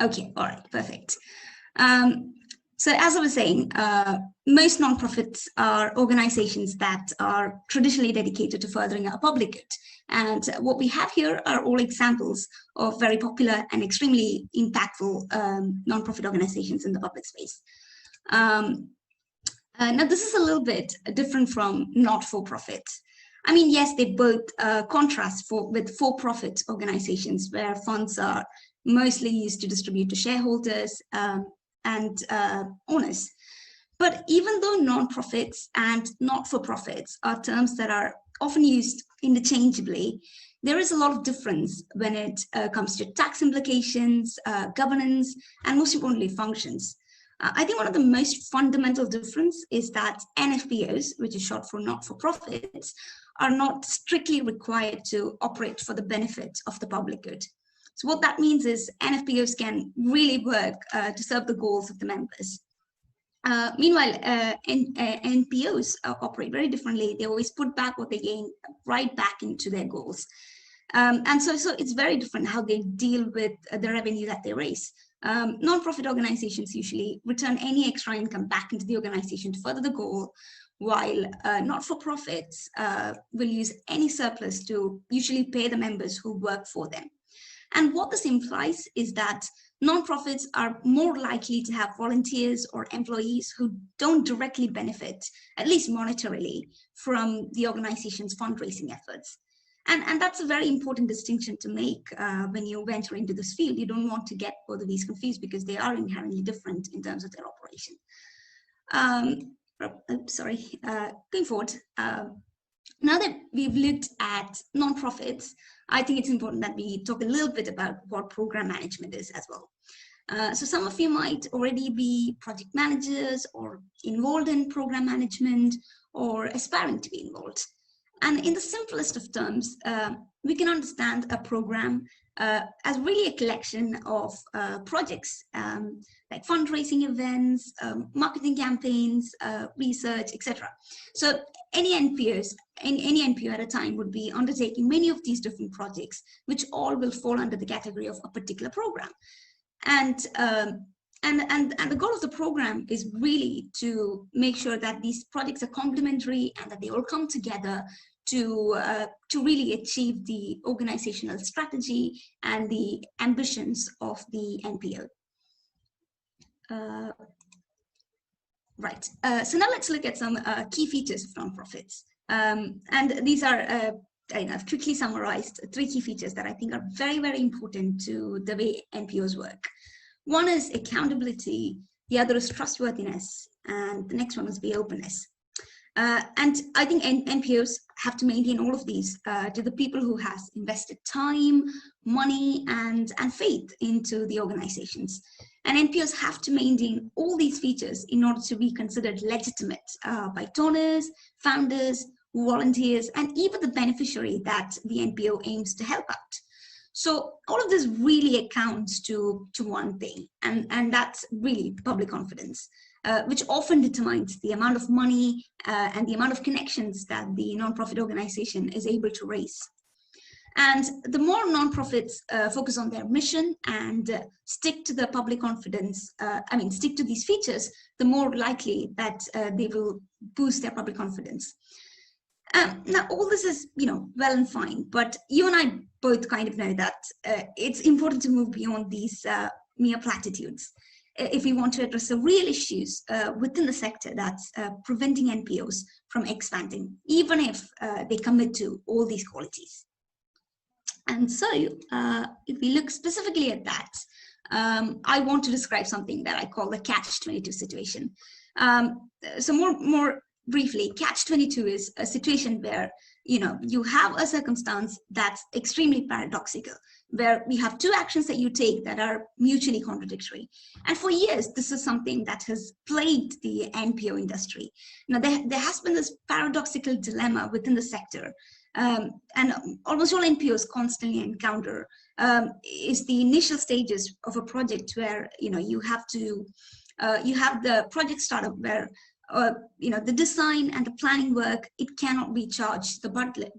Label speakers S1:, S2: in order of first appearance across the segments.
S1: Okay, all right, perfect. So as I was saying, most nonprofits are organizations that are traditionally dedicated to furthering our public good. And what we have here are all examples of very popular and extremely impactful nonprofit organizations in the public space. Now, this is a little bit different from not-for-profit. I mean, yes, they both contrast with for-profit organizations where funds are mostly used to distribute to shareholders and owners. But even though nonprofits and not-for-profits are terms that are often used interchangeably, there is a lot of difference when it comes to tax implications, governance, and most importantly, functions. I think one of the most fundamental difference is that NFPOs, which is short for not-for-profits, are not strictly required to operate for the benefit of the public good. So what that means is NFPOs can really work to serve the goals of the members. Meanwhile, NPOs operate very differently. They always put back what they gain right back into their goals. And so it's very different how they deal with the revenue that they raise. Non-profit organizations usually return any extra income back into the organization to further the goal, while not-for-profits will use any surplus to usually pay the members who work for them. And what this implies is that nonprofits are more likely to have volunteers or employees who don't directly benefit, at least monetarily, from the organization's fundraising efforts. And that's a very important distinction to make when you venture into this field. You don't want to get both of these confused because they are inherently different in terms of their operation. Going forward, now that we've looked at nonprofits, I think it's important that we talk a little bit about what program management is as well. So some of you might already be project managers or involved in program management or aspiring to be involved. And in the simplest of terms, we can understand a program as really a collection of projects like fundraising events, marketing campaigns, research, etc. So any NPO at a time would be undertaking many of these different projects, which all will fall under the category of a particular program. And the goal of the program is really to make sure that these projects are complementary and that they all come together to really achieve the organizational strategy and the ambitions of the NPO. Right. So now let's look at some key features of nonprofits. And these are, I've quickly summarized 3 key features that I think are very, very important to the way NPOs work. One is accountability, the other is trustworthiness, and the next one is the openness. And I think NPOs have to maintain all of these to the people who has invested time, money, and faith into the organizations. And NPOs have to maintain all these features in order to be considered legitimate by donors, founders, volunteers, and even the beneficiary that the NPO aims to help out. So all of this really accounts to one thing, and that's really public confidence, which often determines the amount of money and the amount of connections that the nonprofit organization is able to raise. And the more nonprofits focus on their mission and stick to the public confidence, stick to these features, the more likely that they will boost their public confidence. Now, all this is, well and fine, but you and I both kind of know that it's important to move beyond these mere platitudes if we want to address the real issues within the sector that's preventing NPOs from expanding, even if they commit to all these qualities. And so if we look specifically at that, I want to describe something that I call the Catch22 situation. So more briefly, Catch22 is a situation where you have a circumstance that's extremely paradoxical, where we have 2 actions that you take that are mutually contradictory. And for years, this is something that has plagued the NPO industry. Now, there has been this paradoxical dilemma within the sector, and almost all NPOs constantly encounter is the initial stages of a project where you have the project startup where the design and the planning work, it cannot be charged the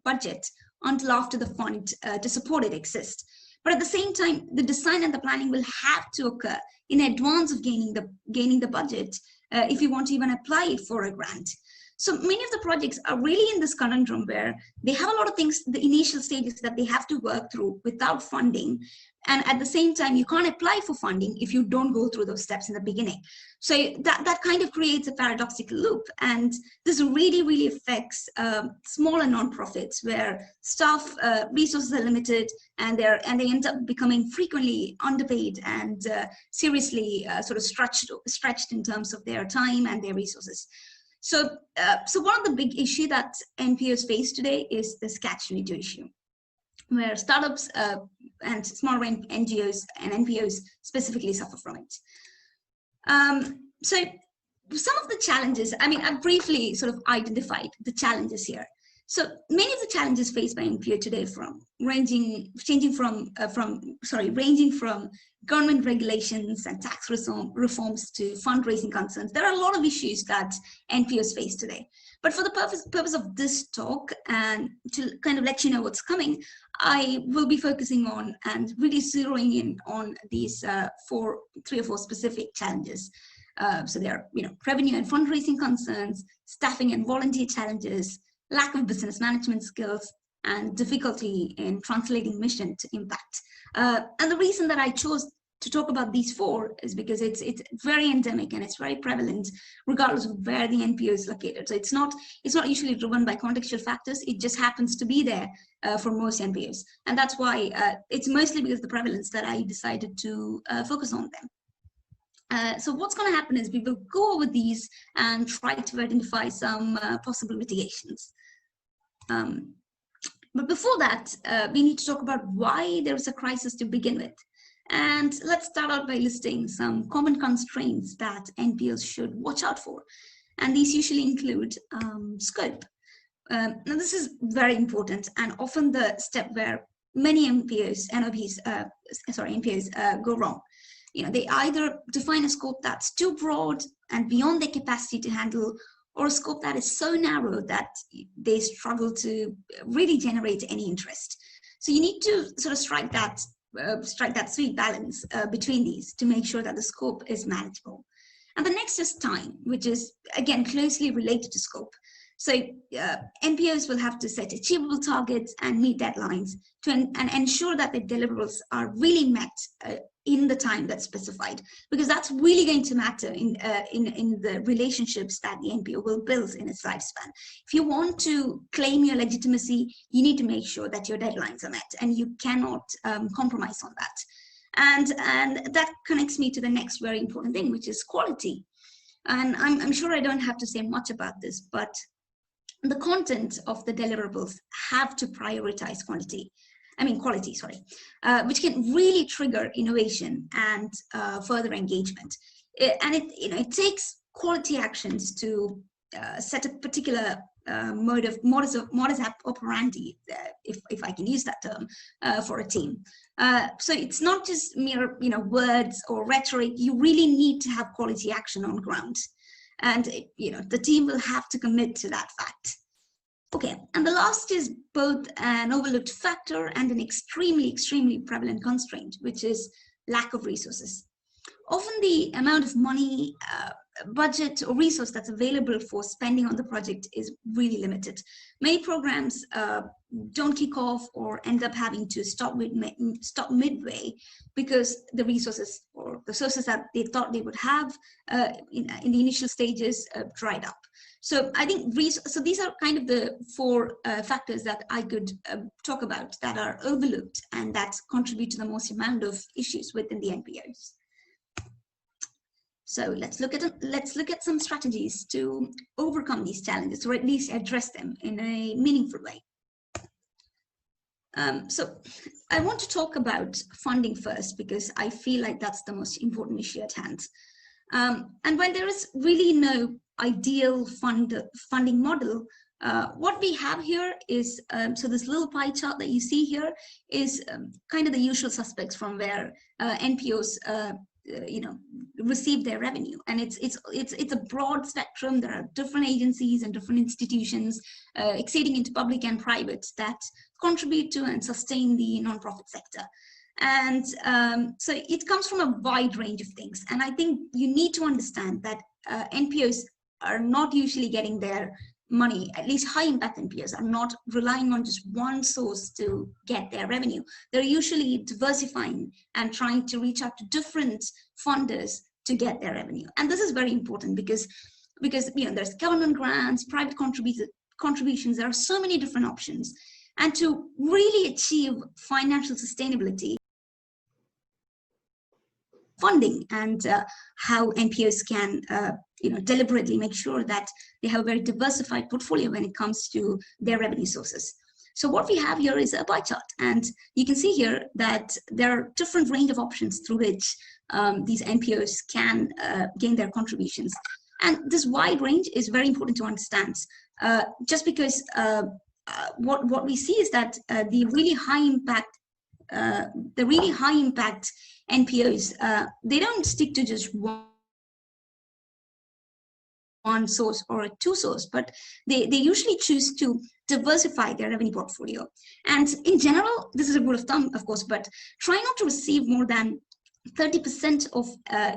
S1: budget until after the fund to support it exists. But at the same time, the design and the planning will have to occur in advance of gaining the budget if you want to even apply it for a grant. So many of the projects are really in this conundrum where they have a lot of things, the initial stages that they have to work through without funding. And at the same time, you can't apply for funding if you don't go through those steps in the beginning. So that kind of creates a paradoxical loop. And this really affects smaller nonprofits where staff resources are limited, and they end up becoming frequently underpaid and seriously sort of stretched in terms of their time and their resources. So one of the big issues that NPOs face today is this Catch22 issue, where startups and smaller NGOs and NPOs specifically suffer from it. So some of the challenges, I mean, I've briefly sort of identified the challenges here. So many of the challenges faced by NPO today ranging from government regulations and tax reforms to fundraising concerns. There are a lot of issues that NPOs face today. But for the purpose of this talk and to kind of let you know what's coming, I will be focusing on and really zeroing in on these 3 or 4 specific challenges. So there are, revenue and fundraising concerns, staffing and volunteer challenges, lack of business management skills, and difficulty in translating mission to impact. And the reason that I chose to talk about these 4 is because it's very endemic and it's very prevalent regardless of where the NPO is located. So it's not usually driven by contextual factors. It just happens to be there for most NPOs. And that's why it's mostly because of the prevalence that I decided to focus on them. So what's going to happen is we will go over these and try to identify some possible mitigations. But before that, we need to talk about why there is a crisis to begin with. And let's start out by listing some common constraints that NPOs should watch out for. And these usually include scope. Now this is very important and often the step where many NPOs go wrong. They either define a scope that's too broad and beyond their capacity to handle, or a scope that is so narrow that they struggle to really generate any interest. So you need to sort of strike that sweet balance between these to make sure that the scope is manageable. And the next is time, which is again closely related to scope. So NPOs will have to set achievable targets and meet deadlines and ensure that the deliverables are really met in the time that's specified, because that's really going to matter in the relationships that the NPO will build in its lifespan. If you want to claim your legitimacy, you need to make sure that your deadlines are met, and you cannot compromise on that. And that connects me to the next very important thing, which is quality. And I'm sure I don't have to say much about this, but the content of the deliverables have to prioritize quality, which can really trigger innovation and further engagement. It takes quality actions to set a particular modus operandi, if I can use that term, for a team. So it's not just mere words or rhetoric. You really need to have quality action on ground, and the team will have to commit to that fact. Okay, and the last is both an overlooked factor and an extremely prevalent constraint, which is lack of resources. Often the amount of money, budget or resource that's available for spending on the project is really limited. Many programs don't kick off or end up having to stop midway because the resources or the sources that they thought they would have in the initial stages dried up. So I think these are kind of the 4 factors that I could talk about that are overlooked and that contribute to the most amount of issues within the NPOs. So let's look at some strategies to overcome these challenges, or at least address them in a meaningful way. So I want to talk about funding first, because I feel like that's the most important issue at hand. And while there is really no ideal funding model, what we have here is, so this little pie chart that you see here is kind of the usual suspects from where NPOs receive their revenue, and it's a broad spectrum. There are different agencies and different institutions, exceeding into public and private, that contribute to and sustain the nonprofit sector. And so it comes from a wide range of things. And I think you need to understand that NPOs are not usually getting their money, at least high impact NPOs are not relying on just one source to get their revenue. They're usually diversifying and trying to reach out to different funders to get their revenue. And this is very important because there's government grants, private contributions, there are so many different options. And to really achieve financial sustainability, funding and how NPOs can deliberately make sure that they have a very diversified portfolio when it comes to their revenue sources. So what we have here is a pie chart, and you can see here that there are different range of options through which these NPOs can gain their contributions. And this wide range is very important to understand, just because what we see is that the really high impact NPOs, they don't stick to just one source or a two source, but they usually choose to diversify their revenue portfolio. And in general, this is a rule of thumb, of course, but try not to receive more than 30% of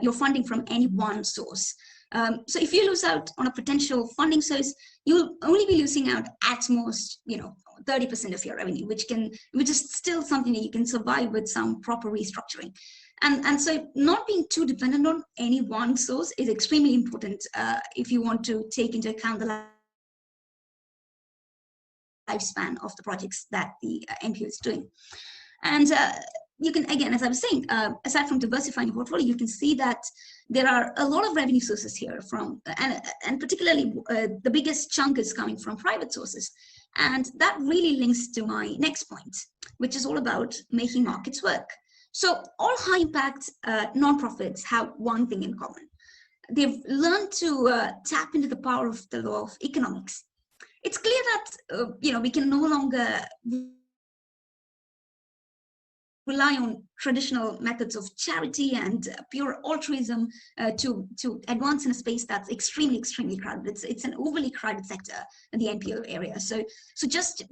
S1: your funding from any one source. So if you lose out on a potential funding source, you'll only be losing out at most, 30% of your revenue, which is still something that you can survive with some proper restructuring. And so not being too dependent on any one source is extremely important if you want to take into account the lifespan of the projects that the NPO is doing. And you can, again, as I was saying, aside from diversifying your portfolio, you can see that there are a lot of revenue sources here from, and particularly the biggest chunk is coming from private sources. And that really links to my next point, which is all about making markets work. So all high impact nonprofits have one thing in common. They've learned to tap into the power of the law of economics. It's clear that we can no longer rely on traditional methods of charity and pure altruism to advance in a space that's extremely crowded. It's an overly crowded sector in the NPO area. So just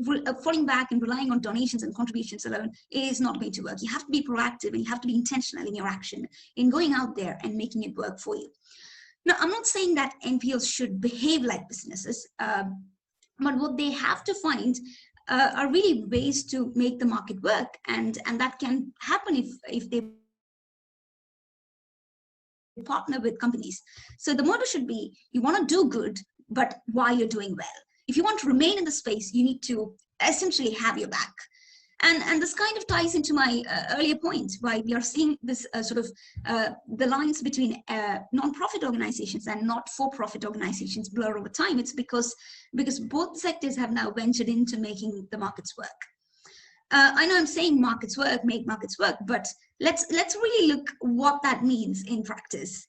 S1: falling back and relying on donations and contributions alone is not going to work. You have to be proactive and you have to be intentional in your action, in going out there and making it work for you. Now, I'm not saying that NPOs should behave like businesses, but what they have to find are really ways to make the market work, and that can happen if they partner with companies. So the motto should be, you want to do good, but while you're doing well. If you want to remain in the space, you need to essentially have your back. And this kind of ties into my earlier point, why we are seeing this the lines between non-profit organizations and not-for-profit organizations blur over time. It's because both sectors have now ventured into making the markets work. I know I'm saying markets work, make markets work, but let's really look what that means in practice.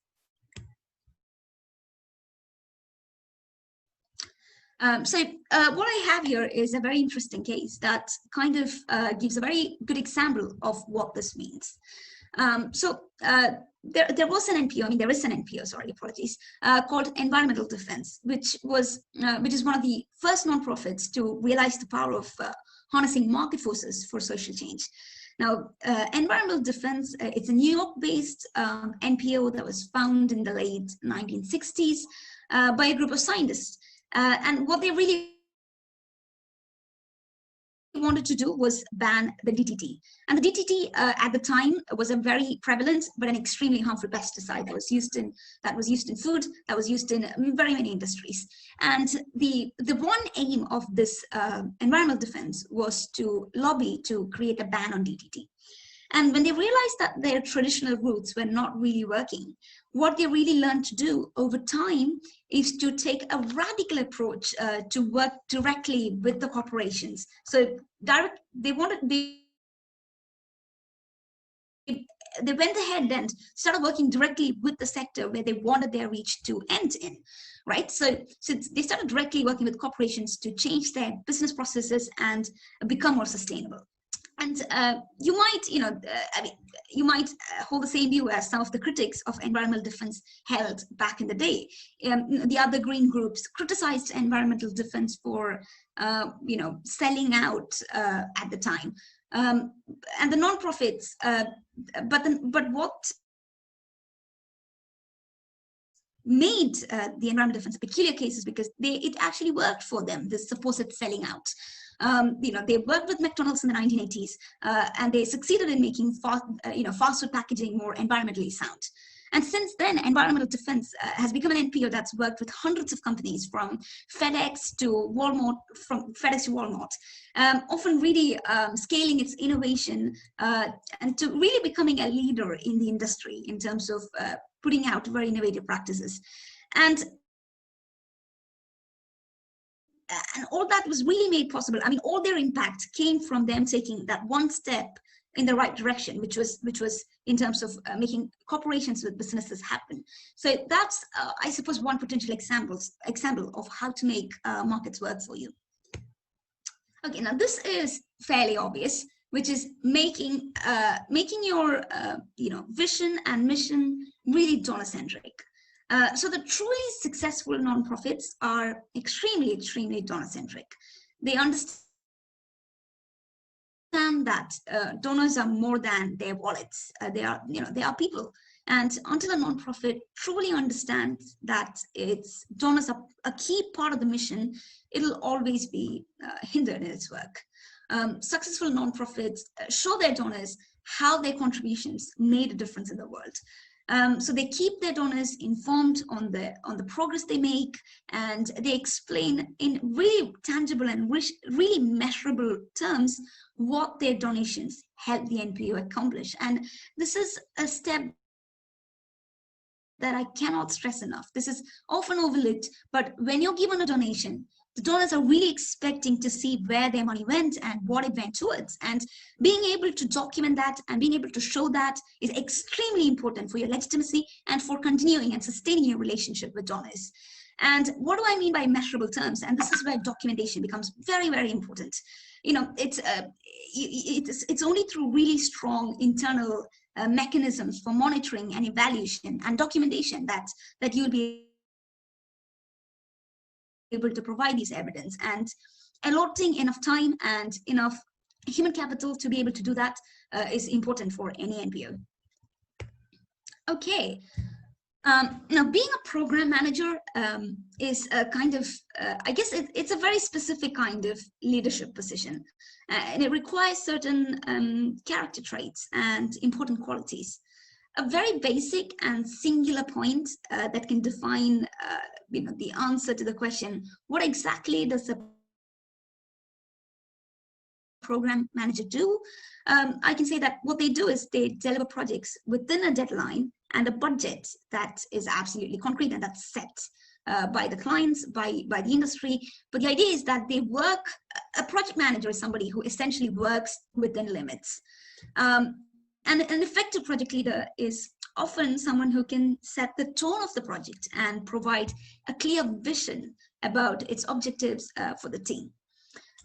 S1: What I have here is a very interesting case that kind of gives a very good example of what this means. There was an NPO, there is an NPO, sorry, apologies, called Environmental Defense, which is one of the first nonprofits to realize the power of harnessing market forces for social change. Now, Environmental Defense, it's a New York-based NPO that was founded in the late 1960s by a group of scientists. And what they really wanted to do was ban the DDT. And the DDT at the time was a very prevalent but an extremely harmful pesticide that was used in food, that was used in very many industries. And the one aim of this environmental defense was to lobby to create a ban on DDT. And when they realized that their traditional routes were not really working, what they really learned to do over time is to take a radical approach to work directly with the corporations. So they went ahead and started working directly with the sector where they wanted their reach to end in, right? So they started directly working with corporations to change their business processes and become more sustainable. And you might hold the same view as some of the critics of environmental defense held back in the day. The other green groups criticized environmental defense for, selling out at the time. And the non-profits, but what made the environmental defense peculiar cases because it actually worked for them, this supposed selling out. They worked with McDonald's in the 1980s, and they succeeded in making fast food packaging more environmentally sound. And since then, environmental defense has become an NPO that's worked with hundreds of companies, from FedEx to Walmart, often really scaling its innovation and to really becoming a leader in the industry in terms of putting out very innovative practices. And all that was really made possible. I mean, all their impact came from them taking that one step in the right direction, which was in terms of making corporations with businesses happen. So that's, I suppose, one potential example of how to make markets work for you. Okay, now this is fairly obvious, which is making your vision and mission really donor-centric. So the truly successful nonprofits are extremely donor-centric. They understand that donors are more than their wallets. They are people. And until a nonprofit truly understands that its donors are a key part of the mission, it'll always be hindered in its work. Successful nonprofits show their donors how their contributions made a difference in the world. So they keep their donors informed on the progress they make, and they explain in really tangible and really measurable terms what their donations help the NPO accomplish. And this is a step that I cannot stress enough. This is often overlooked, but when you're given a donation, the donors are really expecting to see where their money went and what it went towards. And being able to document that and being able to show that is extremely important for your legitimacy and for continuing and sustaining your relationship with donors. And what do I mean by measurable terms? And this is where documentation becomes very, very important. It's only through really strong internal mechanisms for monitoring and evaluation and documentation that you'll be able to provide these evidence, and allotting enough time and enough human capital to be able to do that is important for any NPO. Okay. Now, being a program manager is a kind of, I guess it's a very specific kind of leadership position, and it requires certain character traits and important qualities. A very basic and singular point that can define the answer to the question, what exactly does a program manager do? I can say that what they do is they deliver projects within a deadline and a budget that is absolutely concrete and that's set by the clients, by the industry. But the idea is that they work, a project manager is somebody who essentially works within limits. And an effective project leader is often someone who can set the tone of the project and provide a clear vision about its objectives for the team.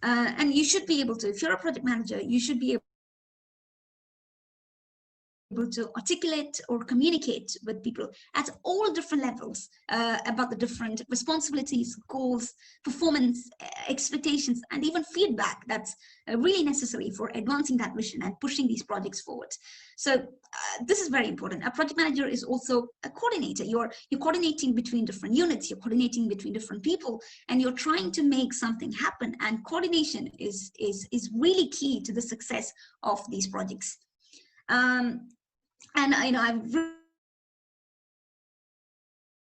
S1: And you should be able to, if you're a project manager, you should be able to articulate or communicate with people at all different levels about the different responsibilities, goals, performance, expectations, and even feedback that's really necessary for advancing that vision and pushing these projects forward. So this is very important. A project manager is also a coordinator. You're coordinating between different units, you're coordinating between different people, and you're trying to make something happen. And coordination is really key to the success of these projects. And I've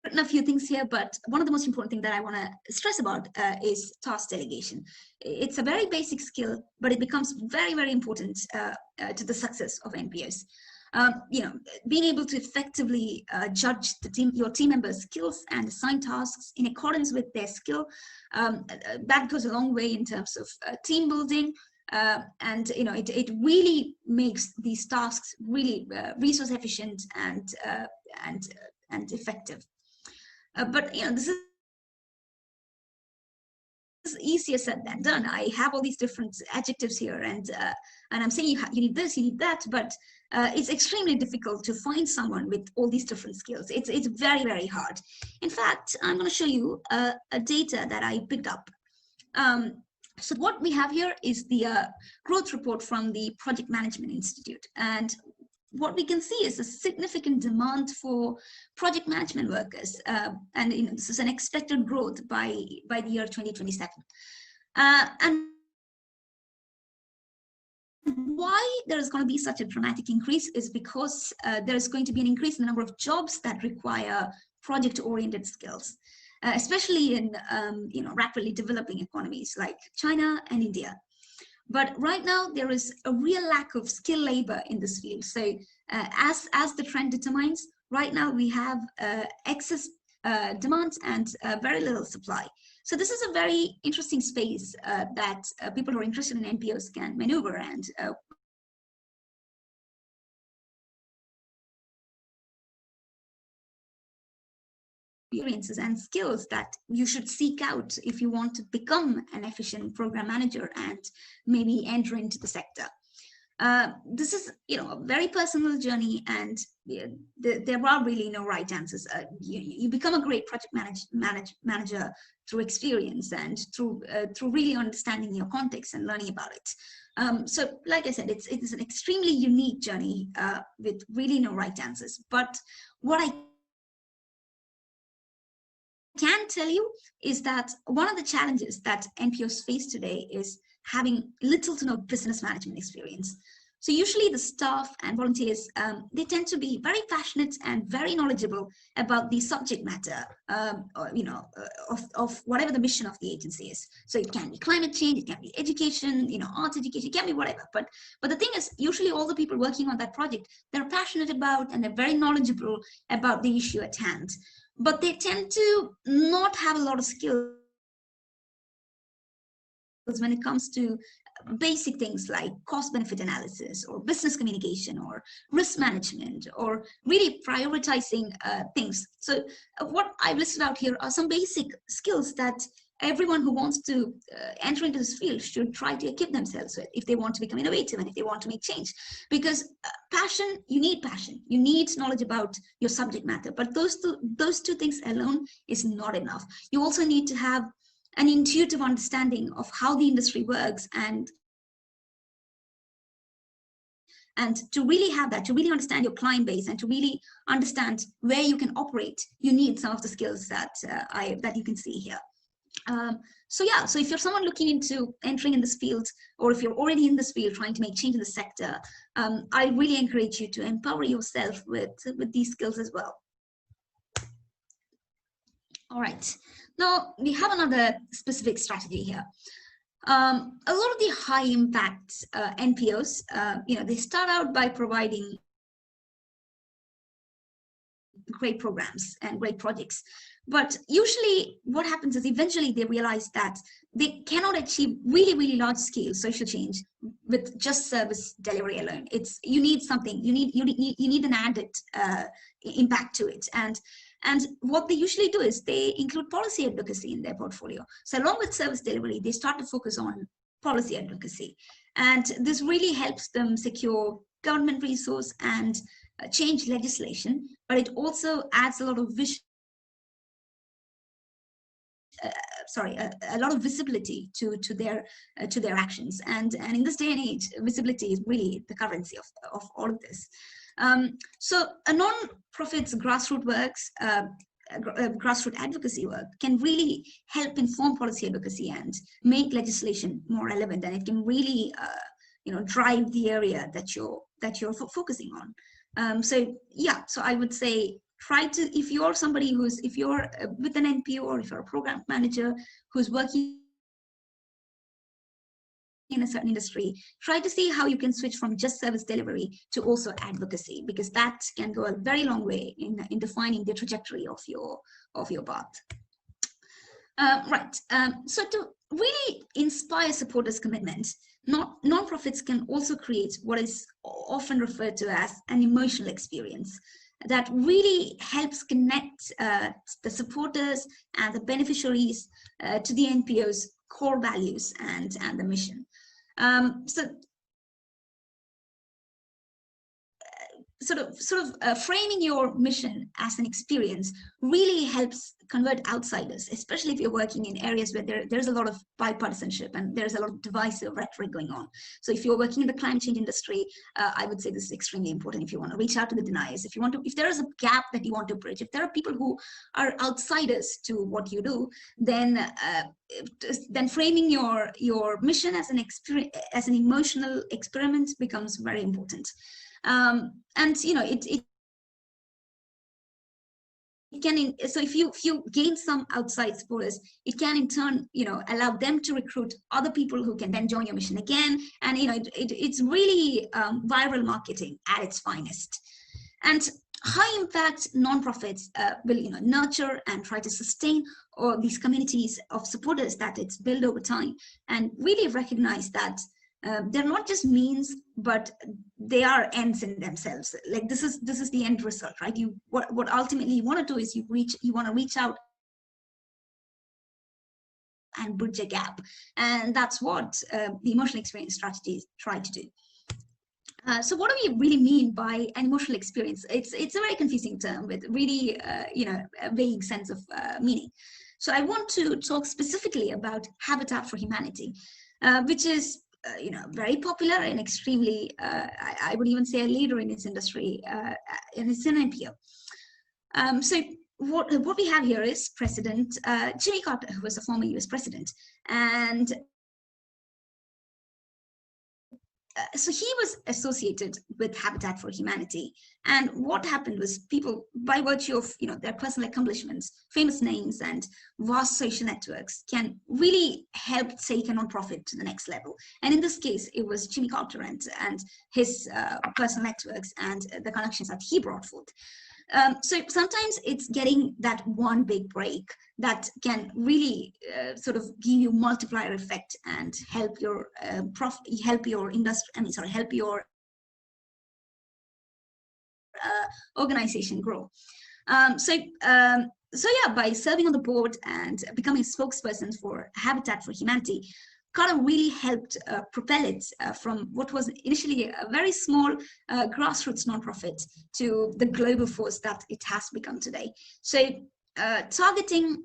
S1: written a few things here, but one of the most important things that I want to stress about is task delegation. It's a very basic skill, but it becomes very, very important to the success of NPOs. Being able to effectively judge your team members' skills and assign tasks in accordance with their skill, that goes a long way in terms of team building. And it really makes these tasks really resource efficient and effective. But this is easier said than done. I have all these different adjectives here, and I'm saying you need this, you need that, but it's extremely difficult to find someone with all these different skills. It's very, very hard. In fact, I'm going to show you a data that I picked up. So what we have here is the growth report from the Project Management Institute. And what we can see is a significant demand for project management workers. And this is an expected growth by the year 2027. And why there is going to be such a dramatic increase is because there is going to be an increase in the number of jobs that require project-oriented skills, especially in rapidly developing economies like China and India. But right now there is a real lack of skilled labor in this field. So as the trend determines, right now we have excess demand and very little supply. So this is a very interesting space that people who are interested in NPOs can maneuver and experiences and skills that you should seek out if you want to become an efficient program manager and maybe enter into the sector. This is, a very personal journey, and there are really no right answers. You become a great project manager through experience and through really understanding your context and learning about it. So, like I said, it is an extremely unique journey with really no right answers. But what I can tell you is that one of the challenges that NPOs face today is having little to no business management experience. So usually the staff and volunteers, they tend to be very passionate and very knowledgeable about the subject matter, of whatever the mission of the agency is. So it can be climate change, it can be education, arts education, it can be whatever. But the thing is, usually all the people working on that project, they're passionate about and they're very knowledgeable about the issue at hand. But they tend to not have a lot of skills when it comes to basic things like cost-benefit analysis or business communication or risk management or really prioritizing things. So what I've listed out here are some basic skills that everyone who wants to enter into this field should try to equip themselves with if they want to become innovative and if they want to make change. Because you need knowledge about your subject matter, but those two things alone is not enough. You also need to have an intuitive understanding of how the industry works, and to really have that, to really understand your client base and to really understand where you can operate, you need some of the skills that you can see here. So if you're someone looking into entering in this field, or if you're already in this field trying to make change in the sector, I really encourage you to empower yourself with these skills as well. All right, now we have another specific strategy here. A lot of the high impact NPOs, they start out by providing great programs and great projects. But usually what happens is eventually they realize that they cannot achieve really, really large scale social change with just service delivery alone. You need something, you need an added impact to it. And what they usually do is they include policy advocacy in their portfolio. So along with service delivery, they start to focus on policy advocacy. And this really helps them secure government resource and change legislation, but it also adds a lot of a lot of visibility to their actions. And in this day and age, visibility is really the currency of all of this. So a non-profit's grassroots works, grassroots advocacy work can really help inform policy advocacy and make legislation more relevant, and it can really drive the area that you're focusing on. So I would say try to, if you're with an NPO or if you're a program manager who's working in a certain industry, try to see how you can switch from just service delivery to also advocacy, because that can go a very long way in defining the trajectory of your path. So to really inspire supporters' commitment, non-profits can also create what is often referred to as an emotional experience that really helps connect the supporters and the beneficiaries to the NPO's core values and the framing your mission as an experience really helps convert outsiders, especially if you're working in areas where there's a lot of bipartisanship and there's a lot of divisive rhetoric going on. So if you're working in the climate change industry, I would say this is extremely important if you want to reach out to the deniers, if there is a gap that you want to bridge, if there are people who are outsiders to what you do, then framing your mission as an experience, as an emotional experiment becomes very important. And you know, it can, so if you gain some outside supporters, it can in turn, you know, allow them to recruit other people who can then join your mission again. And you know, it's really viral marketing at its finest. And high impact nonprofits will, you know, nurture and try to sustain all these communities of supporters that it's built over time, and really recognize that they're not just means, but they are ends in themselves. Like this is the end result, right? What ultimately you want to do is you want to reach out and bridge a gap, and that's what the emotional experience strategies try to do. So what do we really mean by an emotional experience? It's a very confusing term with really you know, a vague sense of meaning. So I want to talk specifically about Habitat for Humanity, which is you know, very popular and extremely, I would even say a leader in its industry, and it's an NPO. So what we have here is President Jimmy Carter, who was a former US president, and so he was associated with Habitat for Humanity. And what happened was people, by virtue of, you know, their personal accomplishments, famous names, and vast social networks, can really help take a nonprofit to the next level. And in this case, it was Jimmy Carter and his personal networks and the connections that he brought forth. So sometimes it's getting that one big break that can really sort of give you multiplier effect and help your help your industry, help your organization grow. So yeah, by serving on the board and becoming a spokesperson for Habitat for Humanity, Carter really helped propel it from what was initially a very small grassroots nonprofit to the global force that it has become today. So targeting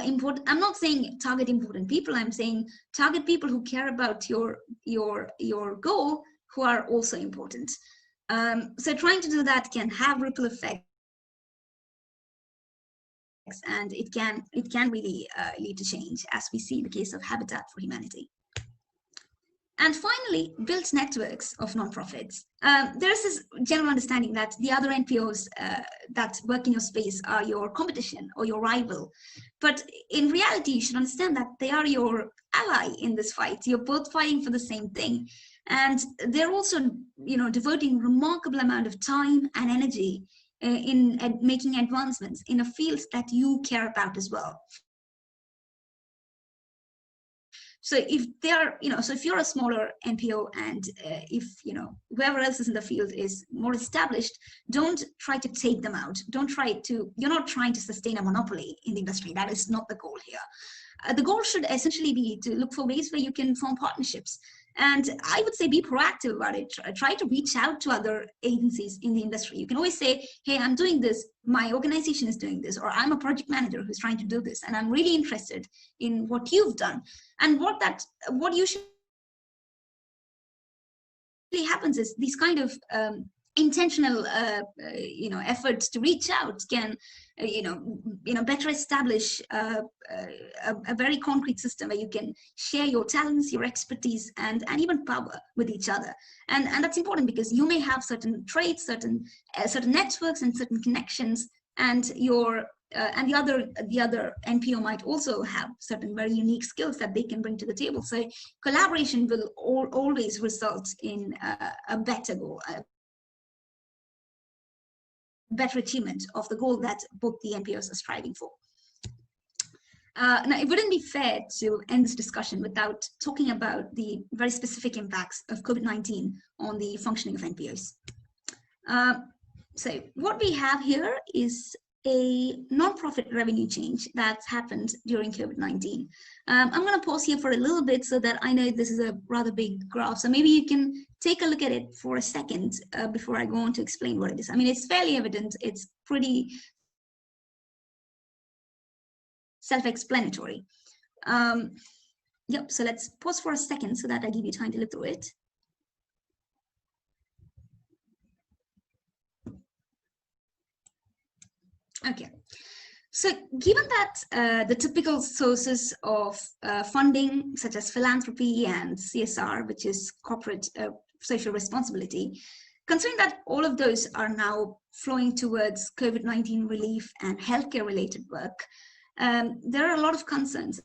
S1: important, I'm not saying target important people, I'm saying target people who care about your goal, who are also important. So trying to do that can have ripple effects, and it can really lead to change, as we see in the case of Habitat for Humanity. And finally, build networks of nonprofits. There's this general understanding that the other NPOs that work in your space are your competition or your rival. But in reality, you should understand that they are your ally in this fight. You're both fighting for the same thing. And they're also, you know, devoting remarkable amount of time and energy in making advancements in a field that you care about as well. So if they are, you know, so if you're a smaller NPO and if, you know, whoever else is in the field is more established, don't try to take them out. You're not trying to sustain a monopoly in the industry. That is not the goal here. The goal should essentially be to look for ways where you can form partnerships. And I would say be proactive about it. Try to reach out to other agencies in the industry. You can always say, hey, I'm doing this, my organization is doing this, or I'm a project manager who's trying to do this, and I'm really interested in what you've done. And what usually happens is these kind of intentional you know, efforts to reach out can you know better establish a very concrete system where you can share your talents, your expertise, and even power with each other. And that's important because you may have certain traits, certain networks, and certain connections, and your and the other NPO might also have certain very unique skills that they can bring to the table. So collaboration will always result in a better goal, better achievement of the goal that both the NPOs are striving for. Now, it wouldn't be fair to end this discussion without talking about the very specific impacts of COVID-19 on the functioning of NPOs. So what we have here is a non-profit revenue change that's happened during COVID-19. I'm going to pause here for a little bit so that I know this is a rather big graph. So maybe you can take a look at it for a second before I go on to explain what it is. I mean, it's fairly evident. It's pretty self-explanatory. Yep, so let's pause for a second so that I give you time to look through it. Okay, so given that the typical sources of funding, such as philanthropy and CSR, which is corporate social responsibility, considering that all of those are now flowing towards COVID-19 relief and healthcare related work, there are a lot of concerns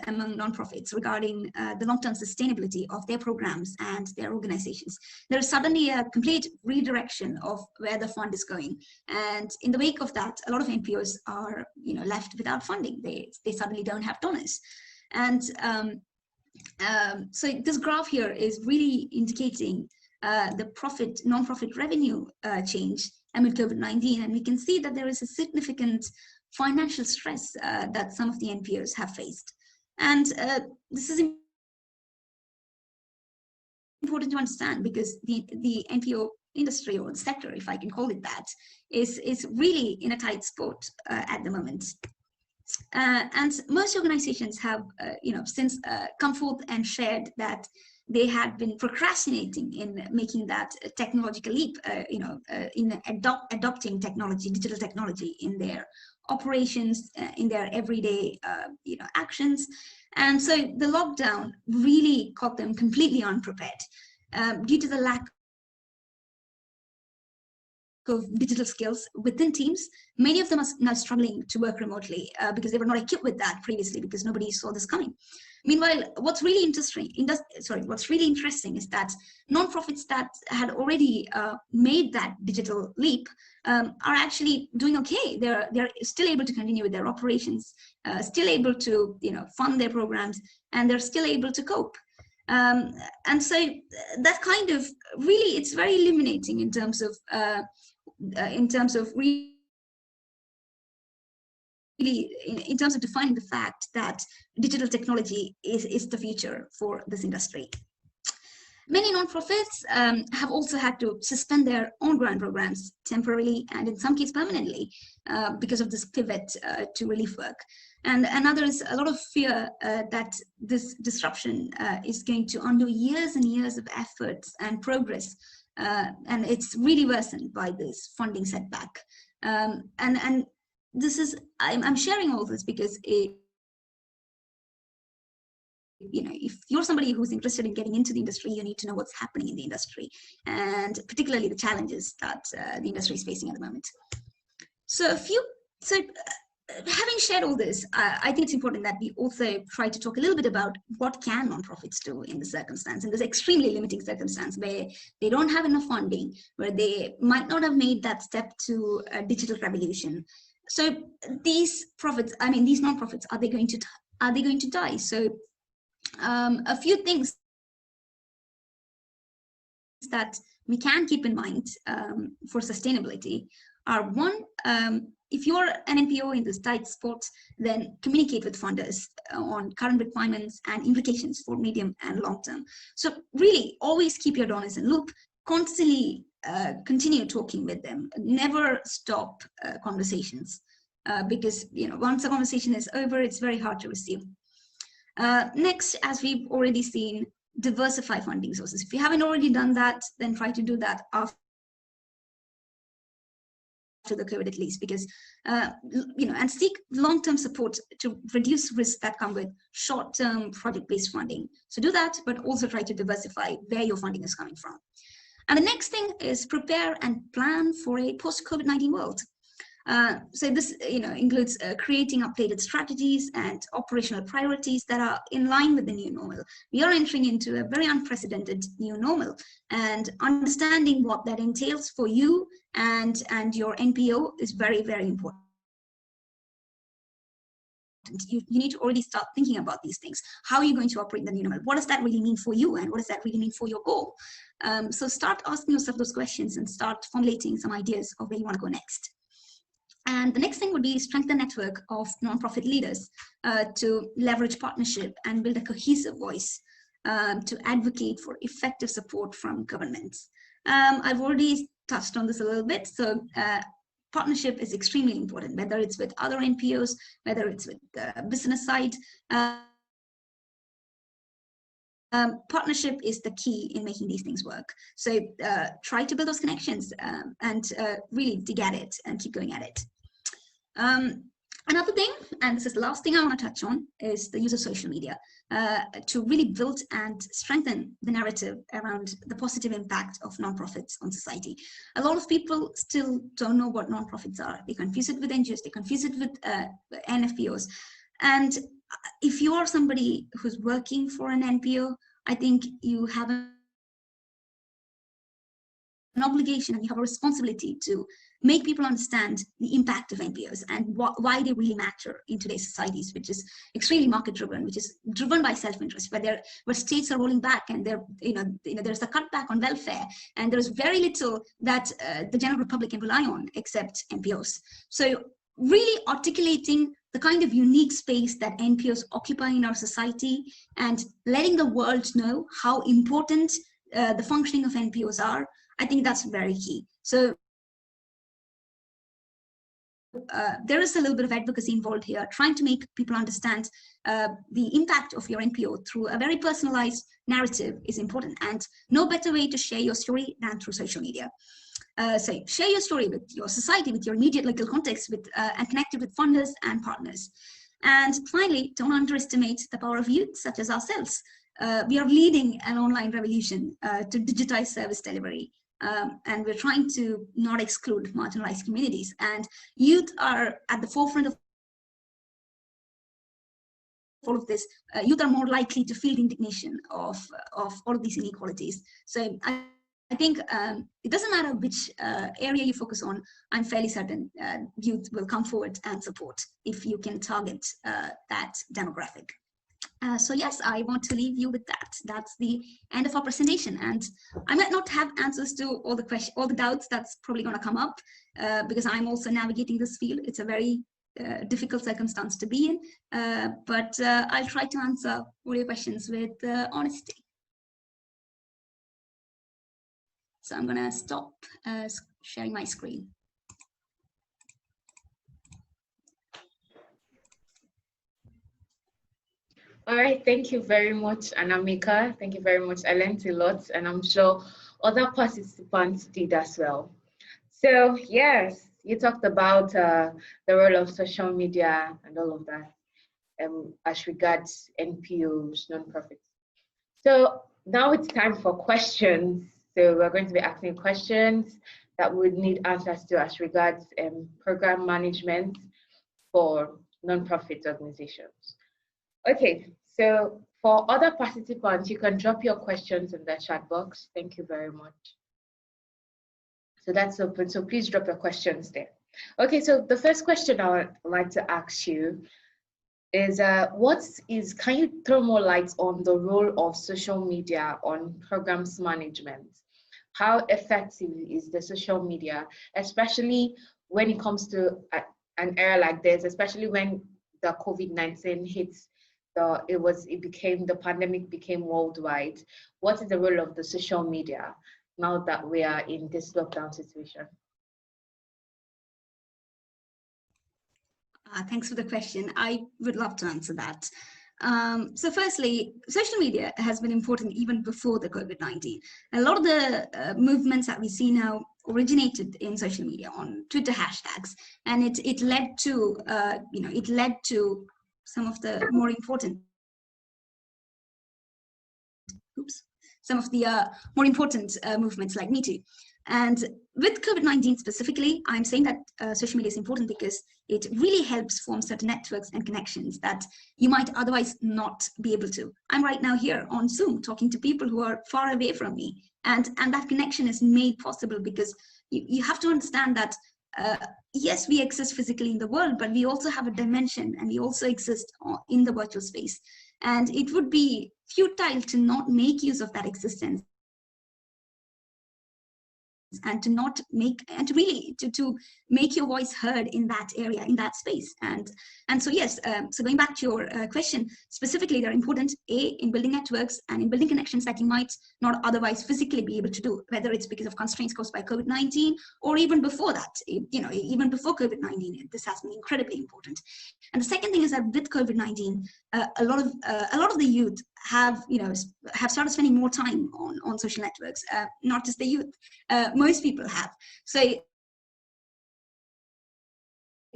S1: among nonprofits regarding the long-term sustainability of their programs and their organizations. There is suddenly a complete redirection of where the fund is going, and in the wake of that, a lot of NPOs are, left without funding. They suddenly don't have donors, and so this graph here is really indicating the non-profit revenue change amid COVID-19, and we can see that there is a significant financial stress that some of the NPOs have faced. And this is important to understand because the NPO industry, or the sector, if I can call it that, is really in a tight spot at the moment. And most organizations have, since come forth and shared that they had been procrastinating in making that technological leap, in adopting technology, digital technology in their operations, in their everyday, actions. And so the lockdown really caught them completely unprepared due to the lack of digital skills within teams. Many of them are now struggling to work remotely because they were not equipped with that previously, because nobody saw this coming. Meanwhile, what's really interesting is that nonprofits that had already made that digital leap are actually doing okay. They're still able to continue with their operations, still able to fund their programs, and they're still able to cope. And so that kind of really, it's very illuminating in terms of in terms of defining the fact that digital technology is the future for this industry. Many nonprofits have also had to suspend their on-ground programs temporarily and in some cases permanently because of this pivot to relief work. And others, a lot of fear that this disruption is going to undo years and years of efforts and progress, and it's really worsened by this funding setback. And this is, I'm sharing all this because if you're somebody who's interested in getting into the industry, you need to know what's happening in the industry, and particularly the challenges that the industry is facing at the moment. So having shared all this, I think it's important that we also try to talk a little bit about what can nonprofits do in this circumstance, in this extremely limiting circumstance where they don't have enough funding, where they might not have made that step to a digital revolution. So these nonprofits, are they going to die? So a few things that we can keep in mind for sustainability are: one, if you're an NPO in this tight spot, then communicate with funders on current requirements and implications for medium and long term. So really always keep your donors in loop, constantly continue talking with them, never stop conversations, because once a conversation is over, it's very hard to resume. Next, as we've already seen, diversify funding sources. If you haven't already done that, then try to do that after the COVID at least, because and seek long-term support to reduce risks that come with short-term project-based funding. So do that, but also try to diversify where your funding is coming from. And the next thing is prepare and plan for a post-COVID-19 world. So this includes creating updated strategies and operational priorities that are in line with the new normal. We are entering into a very unprecedented new normal, and understanding what that entails for you and your NPO is very, very important. important. You need to already start thinking about these things. How are you going to operate the new normal? What does that really mean for you? And what does that really mean for your goal? So start asking yourself those questions and start formulating some ideas of where you want to go next. And the next thing would be strengthen the network of nonprofit leaders to leverage partnership and build a cohesive voice to advocate for effective support from governments. I've already touched on this a little bit. So partnership is extremely important, whether it's with other NPOs, whether it's with the business side. Partnership is the key in making these things work. So try to build those connections and really dig at it and keep going at it. Another thing, and this is the last thing I want to touch on, is the use of social media to really build and strengthen the narrative around the positive impact of nonprofits on society. A lot of people still don't know what nonprofits are. They confuse it with NGOs, they confuse it with NFPOs. And if you are somebody who's working for an NPO, I think you have an obligation and you have a responsibility to make people understand the impact of NPOs and why they really matter in today's societies, which is extremely market driven, which is driven by self-interest, where states are rolling back and there's a cutback on welfare, and there's very little that the general public can rely on except NPOs. So really articulating the kind of unique space that NPOs occupy in our society and letting the world know how important the functioning of NPOs are, I think that's very key. So there is a little bit of advocacy involved here, trying to make people understand the impact of your NPO through a very personalized narrative is important, and no better way to share your story than through social media. So share your story with your society, with your immediate local context, and connect it with funders and partners. And finally, don't underestimate the power of youth such as ourselves. We are leading an online revolution to digitize service delivery. And we're trying to not exclude marginalized communities. And youth are at the forefront of all of this. Youth are more likely to feel the indignation of all of these inequalities. So I think it doesn't matter which area you focus on, I'm fairly certain youth will come forward and support if you can target that demographic. So yes, I want to leave you with that. That's the end of our presentation, and I might not have answers to all the questions, all the doubts that's probably going to come up because I'm also navigating this field. It's a very difficult circumstance to be in, but I'll try to answer all your questions with honesty. So I'm going to stop sharing my screen.
S2: All right, thank you very much, Anamika. Thank you very much. I learned a lot, and I'm sure other participants did as well. So yes, you talked about the role of social media and all of that as regards NPOs, nonprofits. So now it's time for questions. So we're going to be asking questions that would need answers to as regards program management for nonprofit organizations. Okay, so for other participants, you can drop your questions in the chat box. Thank you very much. So that's open, so please drop your questions there. Okay, so the first question I would like to ask you is, can you throw more light on the role of social media on programs management? How effective is the social media, especially when it comes to an era like this, especially when the COVID-19 hits? The pandemic became worldwide. What is the role of the social media now that we are in this lockdown situation?
S1: Thanks for the question. I would love to answer that. So firstly, social media has been important even before the COVID-19. A lot of the movements that we see now originated in social media on Twitter hashtags, and it led to some of the more important movements like Me Too. And with COVID-19 specifically, I'm saying that social media is important because it really helps form certain networks and connections that you might otherwise not be able to. I'm right now here on Zoom talking to people who are far away from me, and that connection is made possible because you have to understand that yes, we exist physically in the world, but we also have a dimension, and we also exist in the virtual space. And it would be futile to not make use of that existence, and to not make, and to really to make your voice heard in that area, in that space. And so yes, so going back to your question specifically, they're important in building networks and in building connections that you might not otherwise physically be able to do, whether it's because of constraints caused by COVID-19 or even before that. Even before COVID-19, this has been incredibly important. And the second thing is that with COVID-19, a lot of the youth have started spending more time on social networks. Not just the youth, most people have. So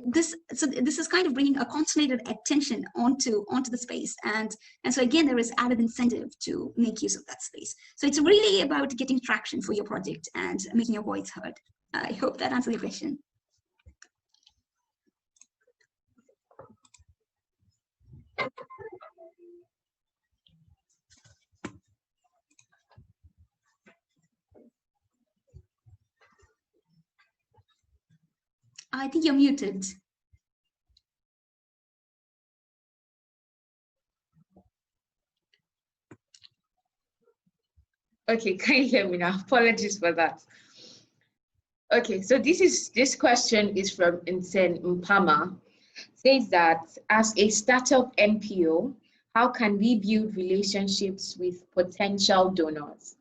S1: this is kind of bringing a concentrated attention onto the space, and so again there is added incentive to make use of that space. So it's really about getting traction for your project and making your voice heard. I hope that answers your question. I think you're muted.
S2: Okay, can you hear me now? Apologies for that. Okay, so this question is from Insen Mpama. Says that as a startup NPO, how can we build relationships with potential donors?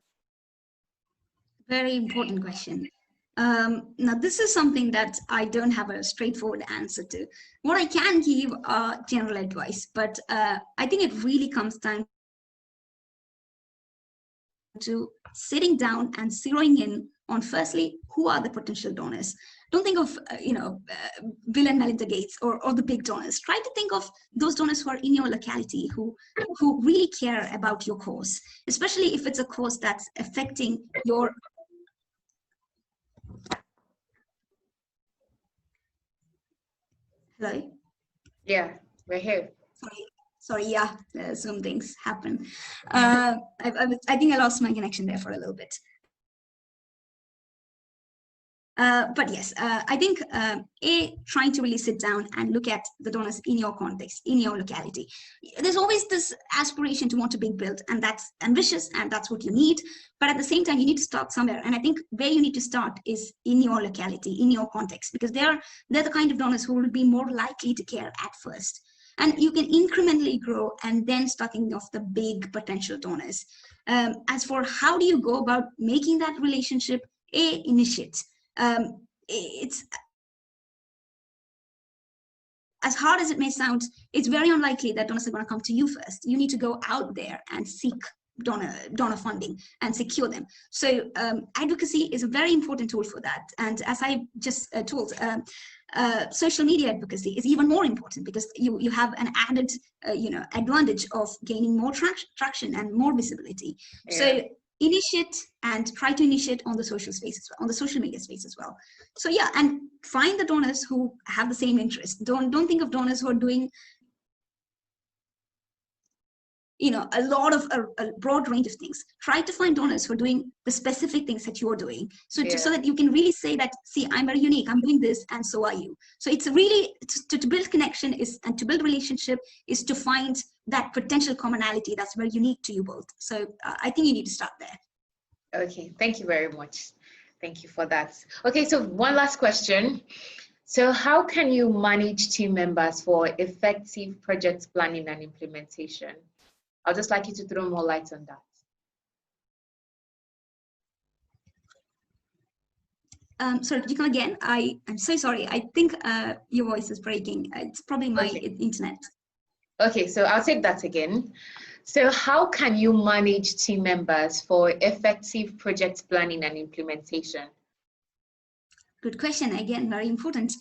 S1: Very important question. Now, this is something that I don't have a straightforward answer to. What I can give are general advice, but I think it really comes down to sitting down and zeroing in on, firstly, who are the potential donors. Don't think of Bill and Melinda Gates or the big donors. Try to think of those donors who are in your locality, who really care about your cause, especially if it's a cause that's affecting your. Hello?
S2: Yeah, we're here.
S1: Sorry, yeah, some things happen. I think I lost my connection there for a little bit. But yes, I think trying to really sit down and look at the donors in your context, in your locality. There's always this aspiration to want to be built, and that's ambitious, and that's what you need. But at the same time, you need to start somewhere. And I think where you need to start is in your locality, in your context, because they're the kind of donors who will be more likely to care at first. And you can incrementally grow and then start thinking of the big potential donors. As for how do you go about making that relationship, initiate. It's as hard as it may sound, it's very unlikely that donors are going to come to you first. You need to go out there and seek donor funding and secure them. So advocacy is a very important tool for that. And as I just told, social media advocacy is even more important, because you have an added advantage of gaining more traction and more visibility. Yeah. So initiate and try to initiate on the social space as well, on the social media space as well. So yeah, and find the donors who have the same interest. Don't think of donors who are doing a lot of a broad range of things. Try to find donors who are doing the specific things that you're doing, so that you can really say that, see, I'm very unique, I'm doing this, and so are you. So it's really to build connection and to build relationship is to find that potential commonality that's very unique to you both. So I think you need to start there.
S2: Okay, thank you very much. Thank you for that. Okay, so one last question. So how can you manage team members for effective project planning and implementation? I'd just like you to throw more light on
S1: that. Sorry, could you come again? I'm so sorry. I think your voice is breaking. It's probably my internet.
S2: Okay, so I'll take that again. So how can you manage team members for effective project planning and implementation?
S1: Good question. Again, very important.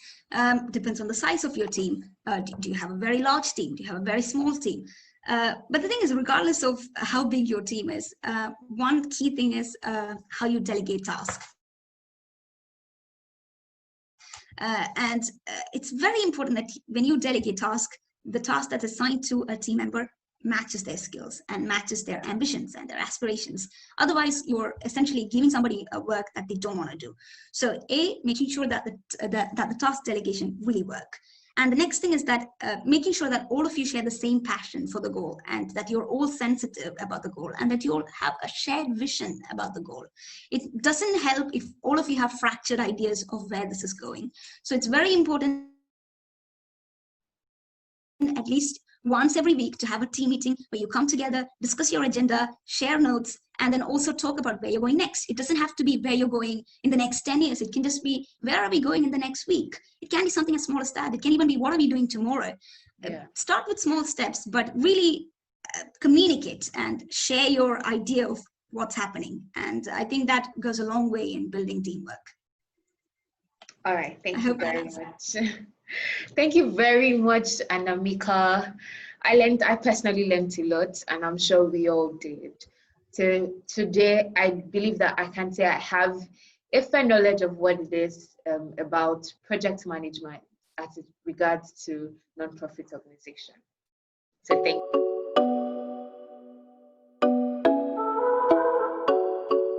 S1: Depends on the size of your team. Do you have a very large team? Do you have a very small team? But the thing is, regardless of how big your team is, one key thing is how you delegate tasks. And it's very important that when you delegate tasks, the task that's assigned to a team member matches their skills and matches their ambitions and their aspirations. Otherwise, you're essentially giving somebody a work that they don't want to do. So making sure that the task delegation really work. And the next thing is that making sure that all of you share the same passion for the goal, and that you're all sensitive about the goal, and that you all have a shared vision about the goal. It doesn't help if all of you have fractured ideas of where this is going. So it's very important at least once every week to have a team meeting where you come together, discuss your agenda, share notes, and then also talk about where you're going next. It doesn't have to be where you're going in the next 10 years. It can just be, where are we going in the next week? It can be something as small as that. It can even be, what are we doing tomorrow? Start with small steps, but really communicate and share your idea of what's happening. And I think that goes a long way in building teamwork.
S2: All right, thank you very much. Thank you very much, Anamika. I personally learned a lot, and I'm sure we all did. So today, I believe that I can say I have a fair knowledge of what it is about project management as it regards to non-profit organization. So thank you.